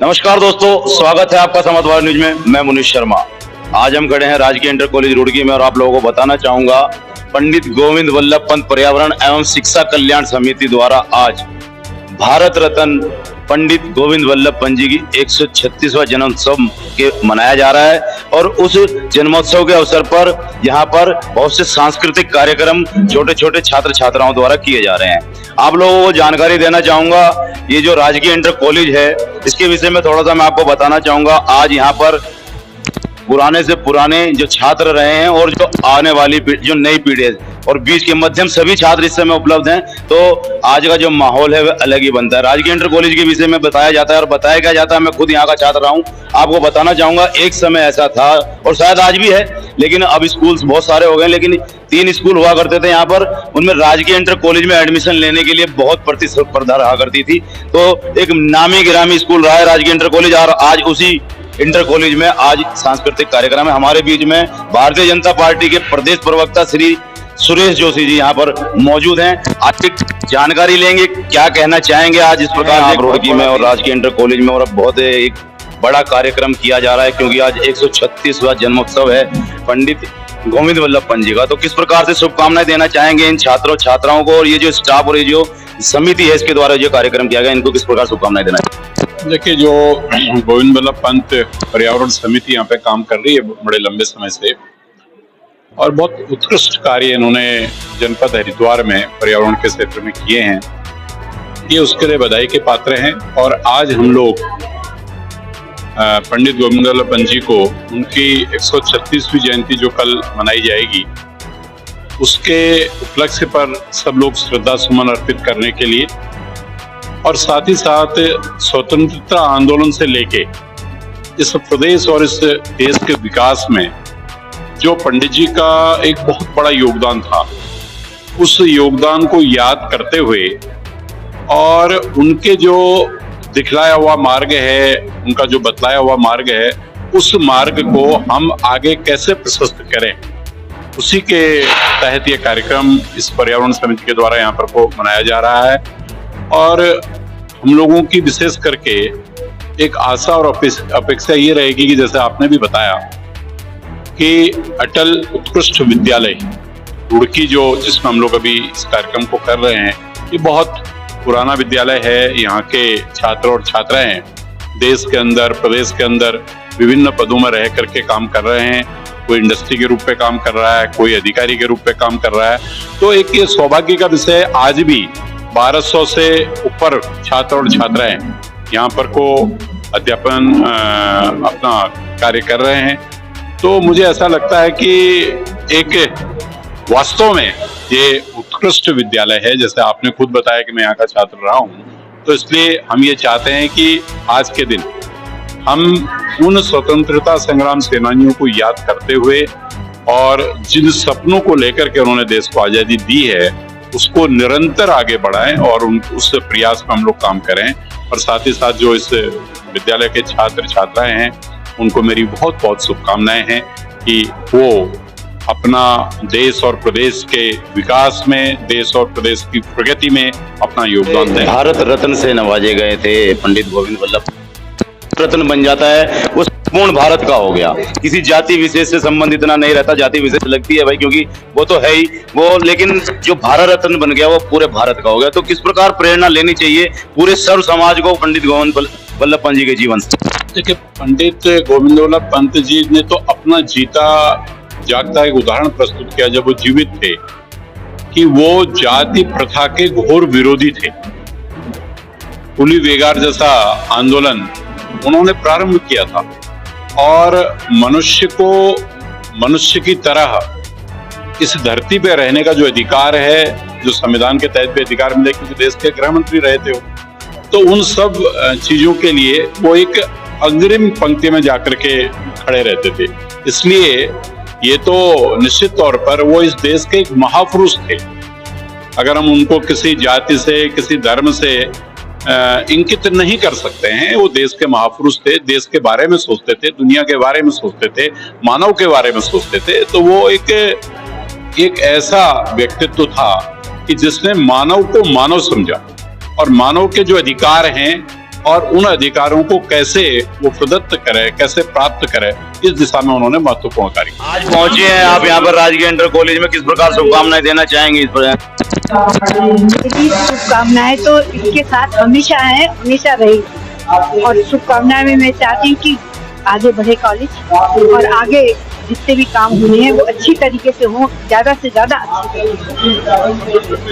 नमस्कार दोस्तों, स्वागत है आपका समाचार न्यूज में। मैं मुनीश शर्मा। आज हम खड़े हैं राजकीय इंटर कॉलेज रुड़की में और आप लोगों को बताना चाहूंगा पंडित गोविंद वल्लभ पंत पर्यावरण एवं शिक्षा कल्याण समिति द्वारा आज भारत रत्न पंडित गोविंद वल्लभ पंत जी की 136वां जन्मोत्सव के मनाया जा रहा है और उस जन्मोत्सव के अवसर पर यहाँ पर बहुत से सांस्कृतिक कार्यक्रम छोटे छोटे छात्र छात्राओं द्वारा किए जा रहे हैं। आप लोगों को जानकारी देना चाहूंगा, ये जो राजकीय इंटर कॉलेज है इसके विषय में थोड़ा सा मैं आपको बताना चाहूंगा। आज यहाँ पर पुराने से पुराने जो छात्र रहे हैं और जो आने वाली जो नई पीढ़ी है और बीच के मध्यम सभी छात्र इस समय उपलब्ध हैं, तो आज का जो माहौल है वह अलग ही बनता है। राजकीय इंटर कॉलेज के विषय में बताया जाता है और बताया क्या जाता है, मैं खुद यहाँ का छात्र रहा हूँ, आपको बताना चाहूंगा। एक समय ऐसा था और शायद आज भी है, लेकिन अब स्कूल बहुत सारे हो गए, लेकिन 3 स्कूल हुआ करते थे यहाँ पर। उनमें राजकीय इंटर कॉलेज में एडमिशन लेने के लिए बहुत प्रतिस्पर्धा रहा करती थी, तो एक नामी गिरामी स्कूल रहा है राजकीय इंटर कॉलेज। और आज उसी इंटर कॉलेज में आज सांस्कृतिक कार्यक्रम है। हमारे बीच में भारतीय जनता पार्टी के प्रदेश प्रवक्ता श्री सुरेश जोशी जी यहाँ पर मौजूद हैं। आज जानकारी लेंगे, क्या कहना चाहेंगे आज इस प्रकार रुड़की में और राजकीय इंटर कॉलेज में। और अब बहुत एक बड़ा कार्यक्रम किया जा रहा है क्योंकि आज 136वां जन्मोत्सव है पंडित गोविंद वल्लभ पंत जी का। तो किस प्रकार से शुभकामनाएं देना चाहेंगे इन छात्रों छात्राओं को, और ये जो स्टाफ और ये जो समिति है इसके द्वारा जो कार्यक्रम किया गया, इनको किस प्रकार शुभकामनाएं देना चाहिए? देखिए, जो गोविंद वल्लभ पंत पर्यावरण समिति यहाँ पे काम कर रही है बड़े लंबे समय से, और बहुत उत्कृष्ट कार्य इन्होंने जनपद हरिद्वार में पर्यावरण के क्षेत्र में किए हैं, ये उसके लिए बधाई के पात्र हैं। और आज हम लोग पंडित गोविंद वल्लभ पंत जी को उनकी 136वीं जयंती जो कल मनाई जाएगी, उसके उपलक्ष्य पर सब लोग श्रद्धा सुमन अर्पित करने के लिए और साथ ही साथ स्वतंत्रता आंदोलन से लेके इस प्रदेश और इस देश के विकास में जो पंडित जी का एक बहुत बड़ा योगदान था, उस योगदान को याद करते हुए और उनके जो दिखलाया हुआ मार्ग है, उनका जो बतलाया हुआ मार्ग है, उस मार्ग को हम आगे कैसे प्रशस्त करें, उसी के तहत ये कार्यक्रम इस पर्यावरण समिति के द्वारा यहाँ पर को मनाया जा रहा है। और हम लोगों की विशेष करके एक आशा और अपेक्षा ये रहेगी कि जैसे आपने भी बताया कि अटल उत्कृष्ट विद्यालय रुड़की जो जिसमें हम लोग अभी इस कार्यक्रम को कर रहे हैं, ये बहुत पुराना विद्यालय है। यहाँ के छात्र और छात्राएं देश के अंदर प्रदेश के अंदर विभिन्न पदों में रह करके काम कर रहे हैं। कोई इंडस्ट्री के रूप में काम कर रहा है, कोई अधिकारी के रूप में काम कर रहा है। तो एक ये सौभाग्य का विषय है, आज भी 1200 से ऊपर छात्र और छात्राएं यहाँ पर को अध्यापन अपना कार्य कर रहे हैं। तो मुझे ऐसा लगता है कि एक वास्तव में ये उत्कृष्ट विद्यालय है। जैसे आपने खुद बताया कि मैं यहाँ का छात्र रहा हूँ, तो इसलिए हम ये चाहते हैं कि आज के दिन हम उन स्वतंत्रता संग्राम सेनानियों को याद करते हुए और जिन सपनों को लेकर के उन्होंने देश को आजादी दी है, उसको निरंतर आगे बढ़ाएं और उस प्रयास में हम लोग काम करें। और साथ ही साथ जो इस विद्यालय के छात्र छात्राएं हैं, उनको मेरी बहुत बहुत शुभकामनाएं हैं कि वो अपना देश और प्रदेश के विकास में, देश और प्रदेश की प्रगति में अपना योगदान दें। भारत रत्न से नवाजे गए थे पंडित गोविंद वल्लभ, रत्न बन जाता है वो पूर्ण भारत का हो गया। किसी जाति विशेष से संबंध इतना नहीं रहता, जाति विशेष लगती है भाई, क्योंकि वो तो है ही वो, लेकिन जो भारत रत्न बन गया वो पूरे भारत का हो गया। तो किस प्रकार प्रेरणा लेनी चाहिए पूरे सर्व समाज को पंडित गोविंद वल्लभ पंत जी के जीवन से? देखिए, पंडित गोविंद वल्लभ पंत जी ने तो अपना जीता जागता एक उदाहरण प्रस्तुत किया जब वो जीवित थे, कि वो जाति प्रथा के घोर विरोधी थे। पुली वेगार जैसा आंदोलन उन्होंने प्रारंभ किया था और मनुष्य को मनुष्य की तरह इस धरती पे रहने का जो अधिकार है, जो संविधान के तहत भी अधिकार मिले, क्योंकि देश के गृह मंत्री रहे थे, तो उन सब चीजों के लिए वो एक अग्रिम पंक्ति में जाकर के खड़े रहते थे। इसलिए ये तो निश्चित तौर पर वो इस देश के एक महापुरुष थे। अगर हम उनको किसी जाति से, किसी धर्म से इंकित नहीं कर सकते हैं, वो देश के महापुरुष थे, देश के बारे में सोचते थे, दुनिया के बारे में सोचते थे, मानव के बारे में सोचते थे। तो वो एक ऐसा व्यक्तित्व था कि जिसने मानव को मानव समझा और मानव के जो अधिकार हैं और उन अधिकारों को कैसे वो प्रदत्त करे, कैसे प्राप्त करे, इस दिशा में उन्होंने महत्वपूर्ण कार्य किया। आज पहुंचे हैं आप यहाँ पर राजकीय इंटर कॉलेज में, किस प्रकार शुभकामनाएं देना चाहेंगे इस पर? मेरी शुभकामनाएं तो इसके साथ हमेशा है, हमेशा रहेगी। और शुभकामनाएं में मैं चाहती हूँ कि आगे बढ़े कॉलेज और आगे जितने भी काम हुए हैं वो अच्छी तरीके से हों, ज्यादा से ज्यादा अच्छी तरीके से।